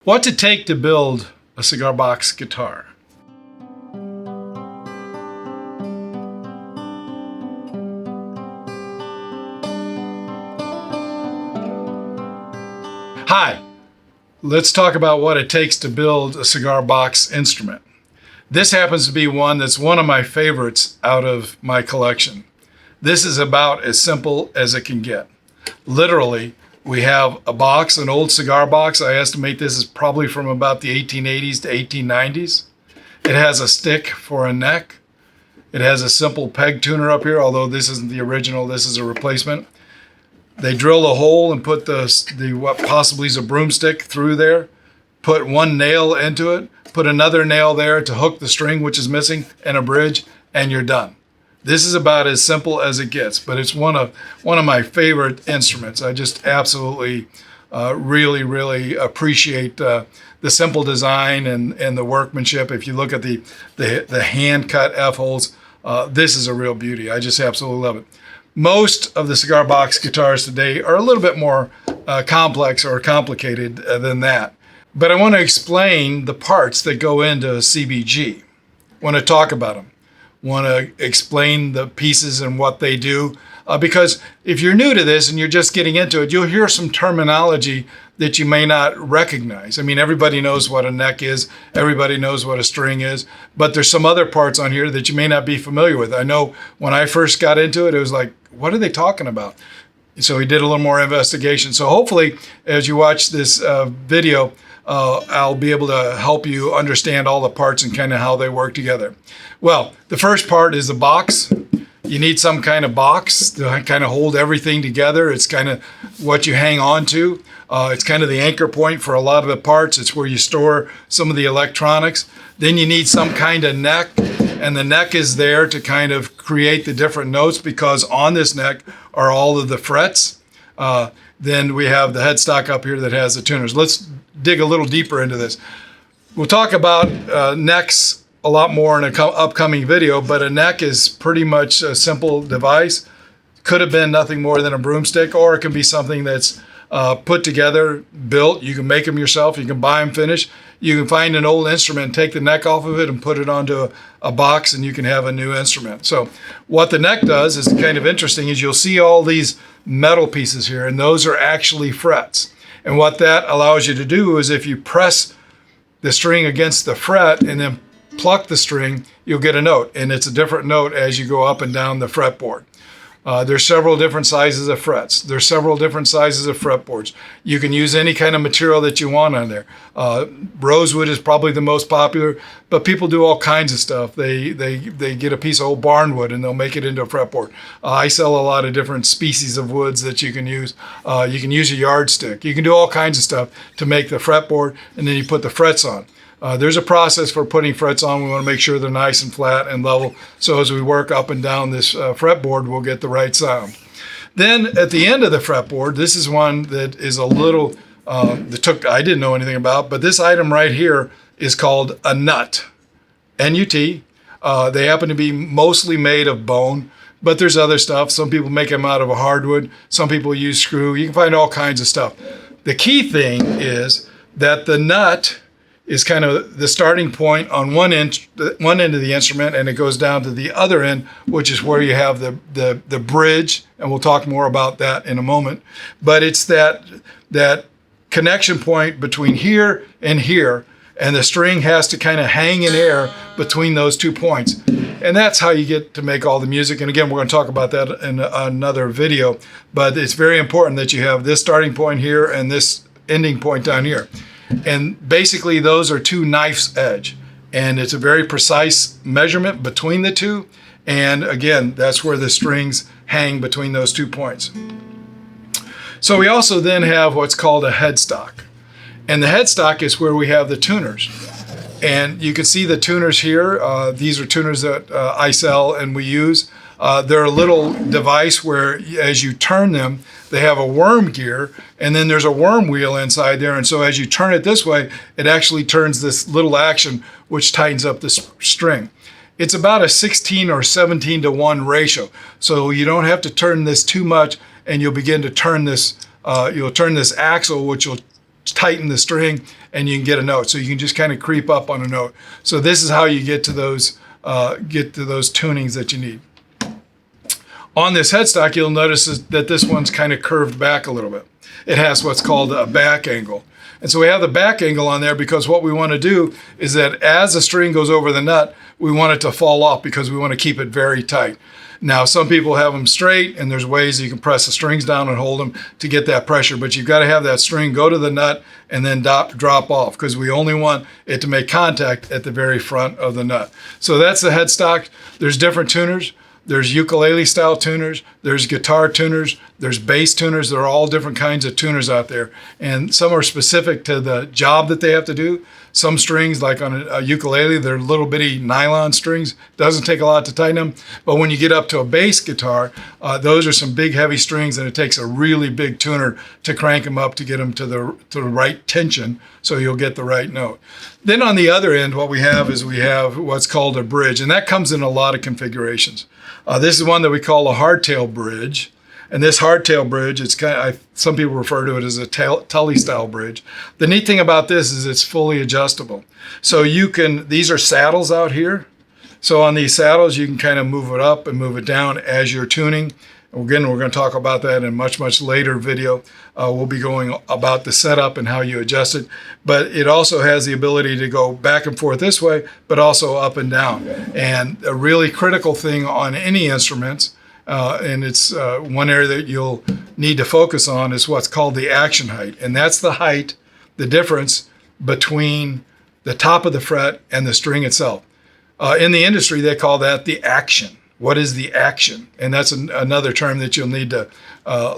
What's it take to build a cigar box guitar? Hi, let's talk about what it takes to build a cigar box instrument. This happens to be one that's one of my favorites out of my collection. This is about as simple as it can get. Literally, we have a box, an old cigar box. I estimate this is probably from about the 1880s to 1890s. It has a stick for a neck. It has a simple peg tuner up here, although this isn't the original, this is a replacement. They drill a hole and put the what possibly is a broomstick through there, put one nail into it, put another nail there to hook the string, which is missing, and a bridge, and you're done. This is about as simple as it gets, but it's one of my favorite instruments. I just absolutely, really appreciate the simple design and the workmanship. If you look at the hand-cut F-holes, this is a real beauty. I just absolutely love it. Most of the cigar box guitars today are a little bit more complex or complicated than that. But I want to explain the parts that go into a CBG. I want to talk about them. Want to explain the pieces and what they do. Because if you're new to this and you're just getting into it, you'll hear some terminology that you may not recognize. I mean, everybody knows what a neck is. Everybody knows what a string is. But there's some other parts on here that you may not be familiar with. I know when I first got into it, it was like, what are they talking about? So we did a little more investigation. So hopefully, as you watch this video, I'll be able to help you understand all the parts and kind of how they work together. Well, the first part is the box. You need some kind of box to kind of hold everything together. It's kind of what you hang on to. It's kind of the anchor point for a lot of the parts. It's where you store some of the electronics. Then you need some kind of neck, and the neck is there to kind of create the different notes because on this neck are all of the frets. Then we have the headstock up here that has the tuners. Let's dig a little deeper into this. We'll talk about necks a lot more in an upcoming video, but a neck is pretty much a simple device. Could have been nothing more than a broomstick, or it can be something that's put together, built. You can make them yourself. You can buy them finished. You can find an old instrument, take the neck off of it and put it onto a box, and you can have a new instrument. So what the neck does is kind of interesting is you'll see all these metal pieces here, and those are actually frets. And what that allows you to do is if you press the string against the fret and then pluck the string, you'll get a note, and it's a different note as you go up and down the fretboard. There's several different sizes of frets. There's several different sizes of fretboards. You can use any kind of material that you want on there. Rosewood is probably the most popular, but people do all kinds of stuff. They get a piece of old barnwood and they'll make it into a fretboard. I sell a lot of different species of woods that you can use. You can use a yardstick. You can do all kinds of stuff to make the fretboard, and then you put the frets on. There's a process for putting frets on. We want to make sure they're nice and flat and level. So as we work up and down this fretboard, we'll get the right sound. Then at the end of the fretboard, this is one that is a little, I didn't know anything about, but this item right here is called a nut, N-U-T. They happen to be mostly made of bone, but there's other stuff. Some people make them out of a hardwood. Some people use screw. You can find all kinds of stuff. The key thing is that the nut is kind of the starting point on one end of the instrument, and it goes down to the other end, which is where you have the bridge, and we'll talk more about that in a moment. But it's that connection point between here, and the string has to kind of hang in air between those 2 points. And that's how you get to make all the music. And again, we're going to talk about that in another video, but it's very important that you have this starting point here and this ending point down here. And basically those are 2 knives edge, and it's a very precise measurement between the two. And again, that's where the strings hang between those 2 points. So we also then have what's called a headstock, and the headstock is where we have the tuners. And you can see the tuners here. These are tuners that I sell and we use. They're a little device where as you turn them, they have a worm gear, and then there's a worm wheel inside there. And so as you turn it this way, it actually turns this little action, which tightens up the string. It's about a 16 or 17 to 1 ratio. So you don't have to turn this too much, and you'll begin to turn this, you'll turn this axle, which will tighten the string and you can get a note. So you can just kind of creep up on a note. So this is how you get to those tunings that you need. On this headstock, you'll notice that this one's kind of curved back a little bit. It has what's called a back angle. And so we have the back angle on there because what we want to do is that as the string goes over the nut, we want it to fall off because we want to keep it very tight. Now, some people have them straight, and there's ways you can press the strings down and hold them to get that pressure, but you've got to have that string go to the nut and then drop off because we only want it to make contact at the very front of the nut. So that's the headstock. There's different tuners. There's ukulele style tuners, there's guitar tuners, there's bass tuners. There are all different kinds of tuners out there. And some are specific to the job that they have to do. Some strings, like on a ukulele, they're little bitty nylon strings. Doesn't take a lot to tighten them. But when you get up to a bass guitar, those are some big heavy strings, and it takes a really big tuner to crank them up to get them to the right tension so you'll get the right note. Then on the other end, what we have is what's called a bridge, and that comes in a lot of configurations. This is one that we call a hardtail bridge. And this hardtail bridge, it's some people refer to it as a Tully style bridge. The neat thing about this is it's fully adjustable. So these are saddles out here. So on these saddles, you can kind of move it up and move it down as you're tuning. Again, we're going to talk about that in a much, much later video. We'll be going about the setup and how you adjust it. But it also has the ability to go back and forth this way, but also up and down. And a really critical thing on any instruments, and it's one area that you'll need to focus on, is what's called the action height. And that's the height, the difference between the top of the fret and the string itself. In the industry, they call that the action. What is the action? And that's another term that you'll need to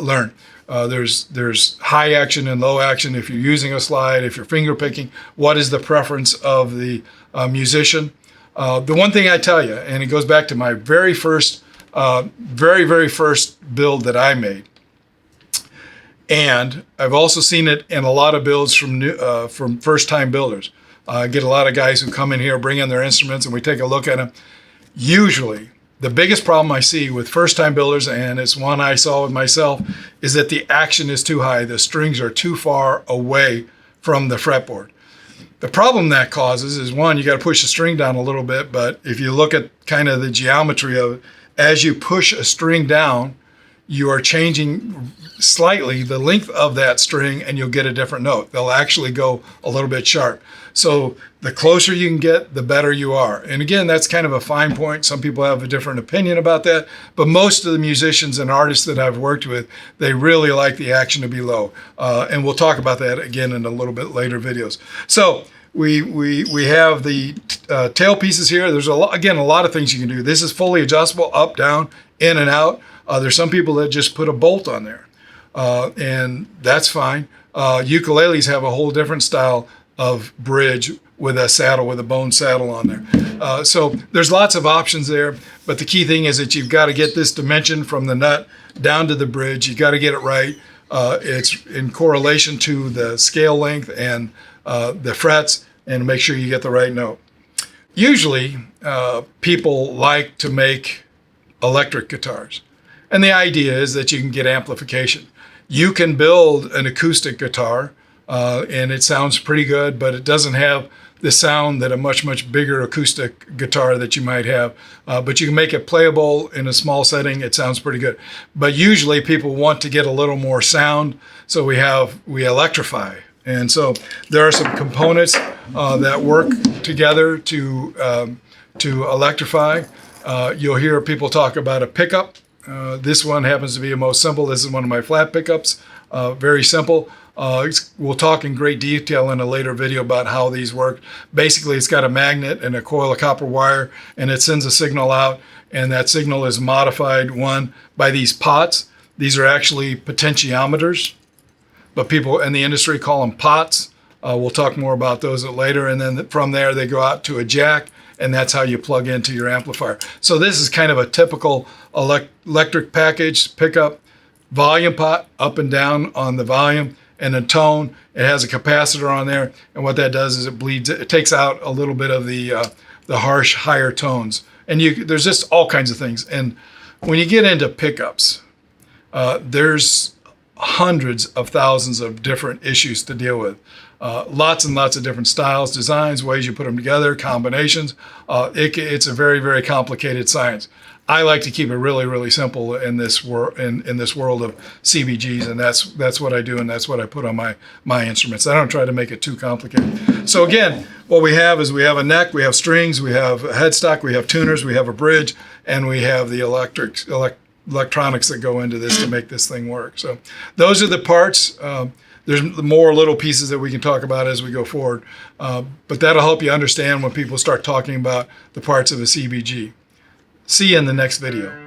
learn. There's high action and low action. If you're using a slide, if you're finger picking, what is the preference of the musician? The one thing I tell you, and it goes back to my very first build that I made, and I've also seen it in a lot of builds from first-time builders. I get a lot of guys who come in here, bring in their instruments, and we take a look at them. Usually, the biggest problem I see with first-time builders, and it's one I saw with myself, is that the action is too high. The strings are too far away from the fretboard. The problem that causes is, one, you got to push the string down a little bit, but if you look at kind of the geometry of it, as you push a string down, you are changing slightly the length of that string and you'll get a different note. They'll actually go a little bit sharp. So the closer you can get, the better you are. And again, that's kind of a fine point. Some people have a different opinion about that, but most of the musicians and artists that I've worked with, they really like the action to be low. And we'll talk about that again in a little bit later videos. So we have the tail pieces here. There's a lot of things you can do. This is fully adjustable, up, down, in and out. There's some people that just put a bolt on there, and that's fine. Ukuleles have a whole different style of bridge with a saddle, with a bone saddle on there. So there's lots of options there, but the key thing is that you've got to get this dimension from the nut down to the bridge. You got to get it right. It's in correlation to the scale length and the frets, and make sure you get the right note. Usually, people like to make electric guitars. And the idea is that you can get amplification. You can build an acoustic guitar, and it sounds pretty good, but it doesn't have the sound that a much, much bigger acoustic guitar that you might have. But you can make it playable in a small setting. It sounds pretty good. But usually people want to get a little more sound, so we electrify. And so there are some components that work together to electrify. You'll hear people talk about a pickup. This one happens to be the most simple. This is one of my flat pickups, very simple. We'll talk in great detail in a later video about how these work. Basically, it's got a magnet and a coil of copper wire, and it sends a signal out, and that signal is modified, one, by these pots. These are actually potentiometers, but people in the industry call them pots. We'll talk more about those later, and then from there they go out to a jack, and that's how you plug into your amplifier. So this is kind of a typical electric package pickup. Volume pot, up and down on the volume, and a tone. It has a capacitor on there, and what that does is it takes out a little bit of the harsh, higher tones. And there's just all kinds of things. And when you get into pickups, there's hundreds of thousands of different issues to deal with. Lots and lots of different styles, designs, ways you put them together, combinations. It's a very, very complicated science. I like to keep it really, really simple in this world of CBGs, and that's what I do, and that's what I put on my instruments. I don't try to make it too complicated. So again, what we have is we have a neck, we have strings, we have a headstock, we have tuners, we have a bridge, and we have the electronics that go into this to make this thing work. So those are the parts. There's more little pieces that we can talk about as we go forward, but that'll help you understand when people start talking about the parts of a CBG. See you in the next video.